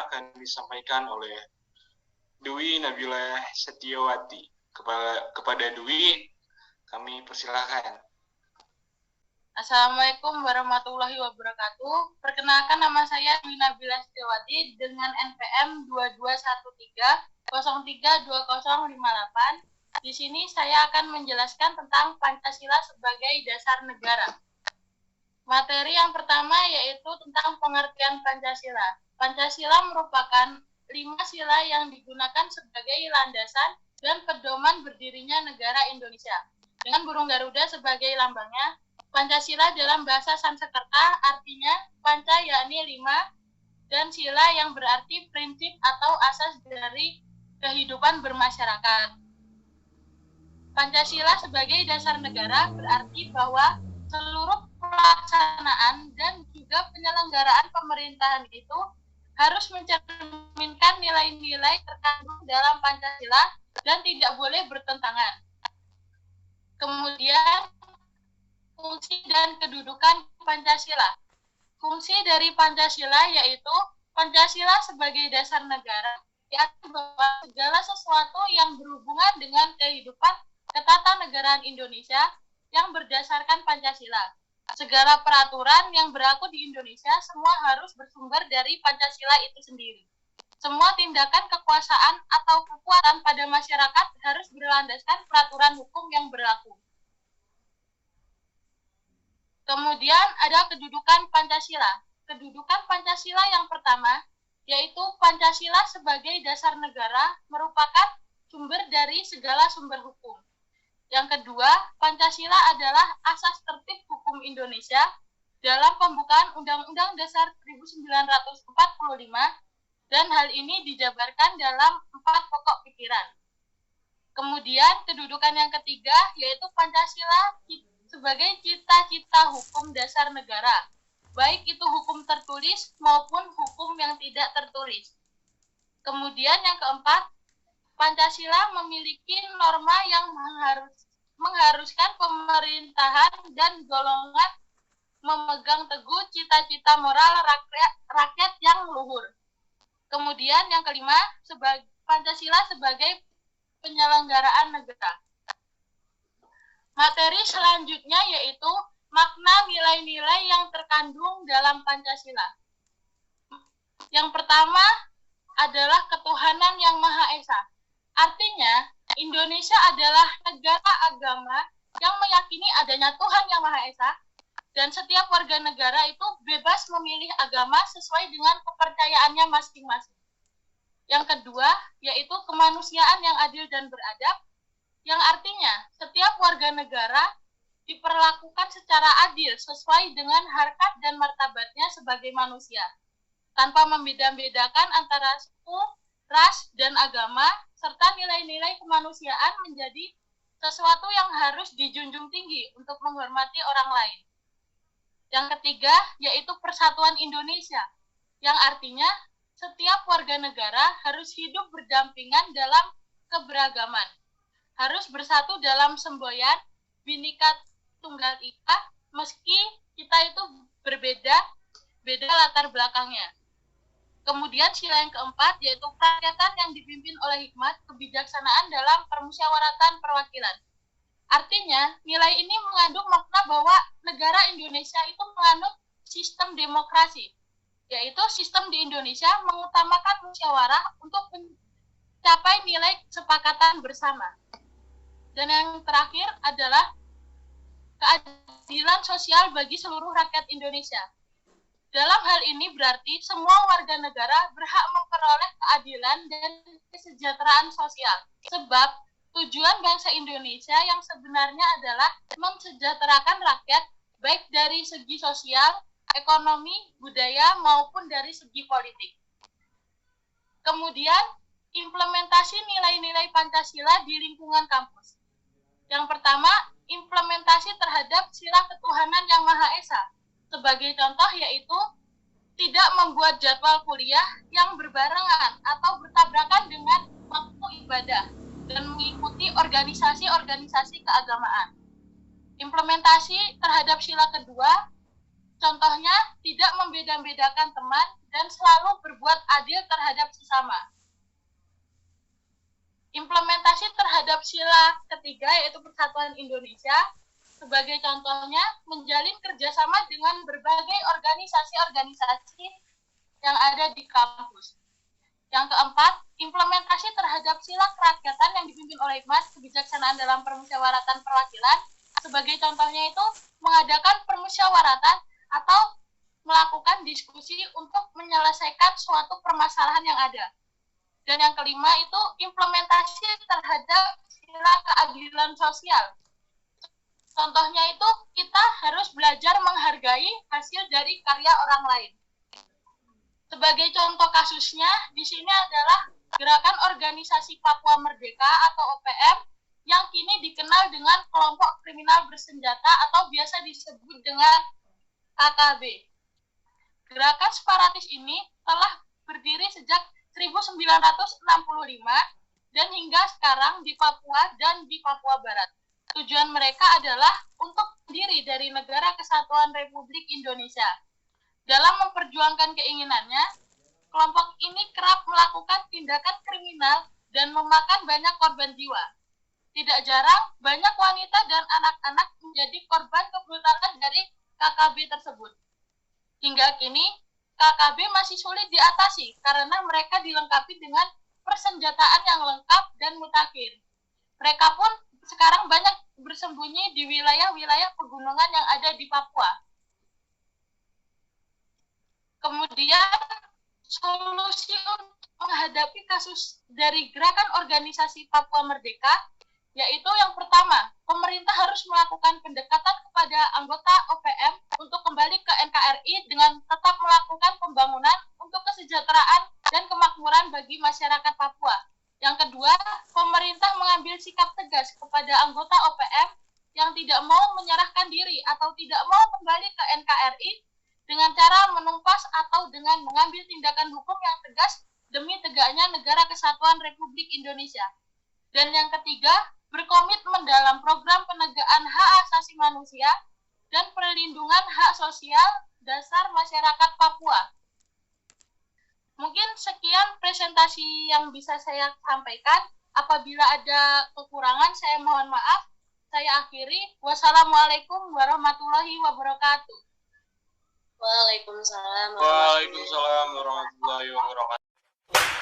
akan disampaikan oleh Dwi Nabila Setiawati. Kepada Dwi, kami persilahkan. Assalamualaikum warahmatullahi wabarakatuh. Perkenalkan, nama saya Dwi Nabila Setiawati dengan NPM 2213032058. Di sini saya akan menjelaskan tentang Pancasila sebagai dasar negara. Materi yang pertama yaitu tentang pengertian Pancasila. Pancasila merupakan 5 sila yang digunakan sebagai landasan dan pedoman berdirinya negara Indonesia. Dengan burung Garuda sebagai lambangnya, Pancasila dalam bahasa Sanskerta artinya panca yakni 5 dan sila yang berarti prinsip atau asas dari kehidupan bermasyarakat. Pancasila sebagai dasar negara berarti bahwa seluruh pelaksanaan dan juga penyelenggaraan pemerintahan itu harus mencerminkan nilai-nilai terkandung dalam Pancasila dan tidak boleh bertentangan. Kemudian, fungsi dan kedudukan Pancasila. Fungsi dari Pancasila yaitu Pancasila sebagai dasar negara, yaitu bahwa segala sesuatu yang berhubungan dengan kehidupan ketatanegaraan Indonesia yang berdasarkan Pancasila. Segala peraturan yang berlaku di Indonesia semua harus bersumber dari Pancasila itu sendiri. Semua tindakan kekuasaan atau kekuatan pada masyarakat harus berlandaskan peraturan hukum yang berlaku. Kemudian ada kedudukan Pancasila. Kedudukan Pancasila yang pertama, yaitu Pancasila sebagai dasar negara merupakan sumber dari segala sumber hukum. Yang kedua, Pancasila adalah asas tertib hukum Indonesia dalam pembukaan Undang-Undang Dasar 1945 dan hal ini dijabarkan dalam 4 pokok pikiran. Kemudian, kedudukan yang ketiga yaitu Pancasila sebagai cita-cita hukum dasar negara, baik itu hukum tertulis maupun hukum yang tidak tertulis. Kemudian yang keempat, Pancasila memiliki norma yang mengharuskan pemerintahan dan golongan memegang teguh cita-cita moral rakyat yang luhur. Kemudian yang kelima, Pancasila sebagai penyelenggaraan negara. Materi selanjutnya yaitu makna nilai-nilai yang terkandung dalam Pancasila. Yang pertama adalah ketuhanan yang Maha Esa. Artinya, Indonesia adalah negara agama yang meyakini adanya Tuhan yang Maha Esa, dan setiap warga negara itu bebas memilih agama sesuai dengan kepercayaannya masing-masing. Yang kedua, yaitu kemanusiaan yang adil dan beradab, yang artinya setiap warga negara diperlakukan secara adil sesuai dengan harkat dan martabatnya sebagai manusia, tanpa membeda-bedakan antara suku, ras, dan agama, serta nilai-nilai kemanusiaan menjadi sesuatu yang harus dijunjung tinggi untuk menghormati orang lain. Yang ketiga, yaitu persatuan Indonesia, yang artinya setiap warga negara harus hidup berdampingan dalam keberagaman, harus bersatu dalam semboyan Bhinneka Tunggal Ika, meski kita itu beda latar belakangnya. Kemudian sila yang keempat yaitu kerakyatan yang dipimpin oleh hikmat kebijaksanaan dalam permusyawaratan perwakilan. Artinya, nilai ini mengandung makna bahwa negara Indonesia itu menganut sistem demokrasi, yaitu sistem di Indonesia mengutamakan musyawarah untuk mencapai nilai kesepakatan bersama. Dan yang terakhir adalah keadilan sosial bagi seluruh rakyat Indonesia. Dalam hal ini berarti semua warga negara berhak memperoleh keadilan dan kesejahteraan sosial. Sebab tujuan bangsa Indonesia yang sebenarnya adalah mensejahterakan rakyat baik dari segi sosial, ekonomi, budaya maupun dari segi politik. Kemudian implementasi nilai-nilai Pancasila di lingkungan kampus. Yang pertama, implementasi terhadap sila ketuhanan yang Maha Esa. Sebagai contoh yaitu tidak membuat jadwal kuliah yang berbarengan atau bertabrakan dengan waktu ibadah dan mengikuti organisasi-organisasi keagamaan. Implementasi terhadap sila kedua, contohnya tidak membeda-bedakan teman dan selalu berbuat adil terhadap sesama. Implementasi terhadap sila ketiga yaitu Persatuan Indonesia, sebagai contohnya menjalin kerjasama dengan berbagai organisasi-organisasi yang ada di kampus. Yang keempat, implementasi terhadap sila kerakyatan yang dipimpin oleh hikmat kebijaksanaan dalam permusyawaratan perwakilan, sebagai contohnya itu mengadakan permusyawaratan atau melakukan diskusi untuk menyelesaikan suatu permasalahan yang ada. Dan yang kelima itu implementasi terhadap sila keadilan sosial. Contohnya itu kita harus belajar menghargai hasil dari karya orang lain. Sebagai contoh kasusnya, di sini adalah Gerakan Organisasi Papua Merdeka atau OPM yang kini dikenal dengan kelompok kriminal bersenjata atau biasa disebut dengan KKB. Gerakan separatis ini telah berdiri sejak 1965 dan hingga sekarang di Papua dan di Papua Barat. Tujuan mereka adalah untuk terdiri dari Negara Kesatuan Republik Indonesia. Dalam memperjuangkan keinginannya, kelompok ini kerap melakukan tindakan kriminal dan memakan banyak korban jiwa. Tidak jarang, banyak wanita dan anak-anak menjadi korban kebrutalan dari KKB tersebut. Hingga kini, KKB masih sulit diatasi karena mereka dilengkapi dengan persenjataan yang lengkap dan mutakhir. Mereka pun sekarang banyak bersembunyi di wilayah-wilayah pegunungan yang ada di Papua. Kemudian, solusi untuk menghadapi kasus dari Gerakan Organisasi Papua Merdeka, yaitu yang pertama, pemerintah harus melakukan pendekatan kepada anggota OPM untuk kembali ke NKRI dengan tetap melakukan pembangunan untuk kesejahteraan dan kemakmuran bagi masyarakat Papua. Yang kedua, pemerintah mengambil sikap tegas kepada anggota OPM yang tidak mau menyerahkan diri atau tidak mau kembali ke NKRI dengan cara menumpas atau dengan mengambil tindakan hukum yang tegas demi tegaknya Negara Kesatuan Republik Indonesia. Dan yang ketiga, berkomitmen dalam program penegakan hak asasi manusia dan perlindungan hak sosial dasar masyarakat Papua. Mungkin sekian presentasi yang bisa saya sampaikan. Apabila ada kekurangan, saya mohon maaf. Saya akhiri. Wassalamualaikum warahmatullahi wabarakatuh. Waalaikumsalam warahmatullahi wabarakatuh.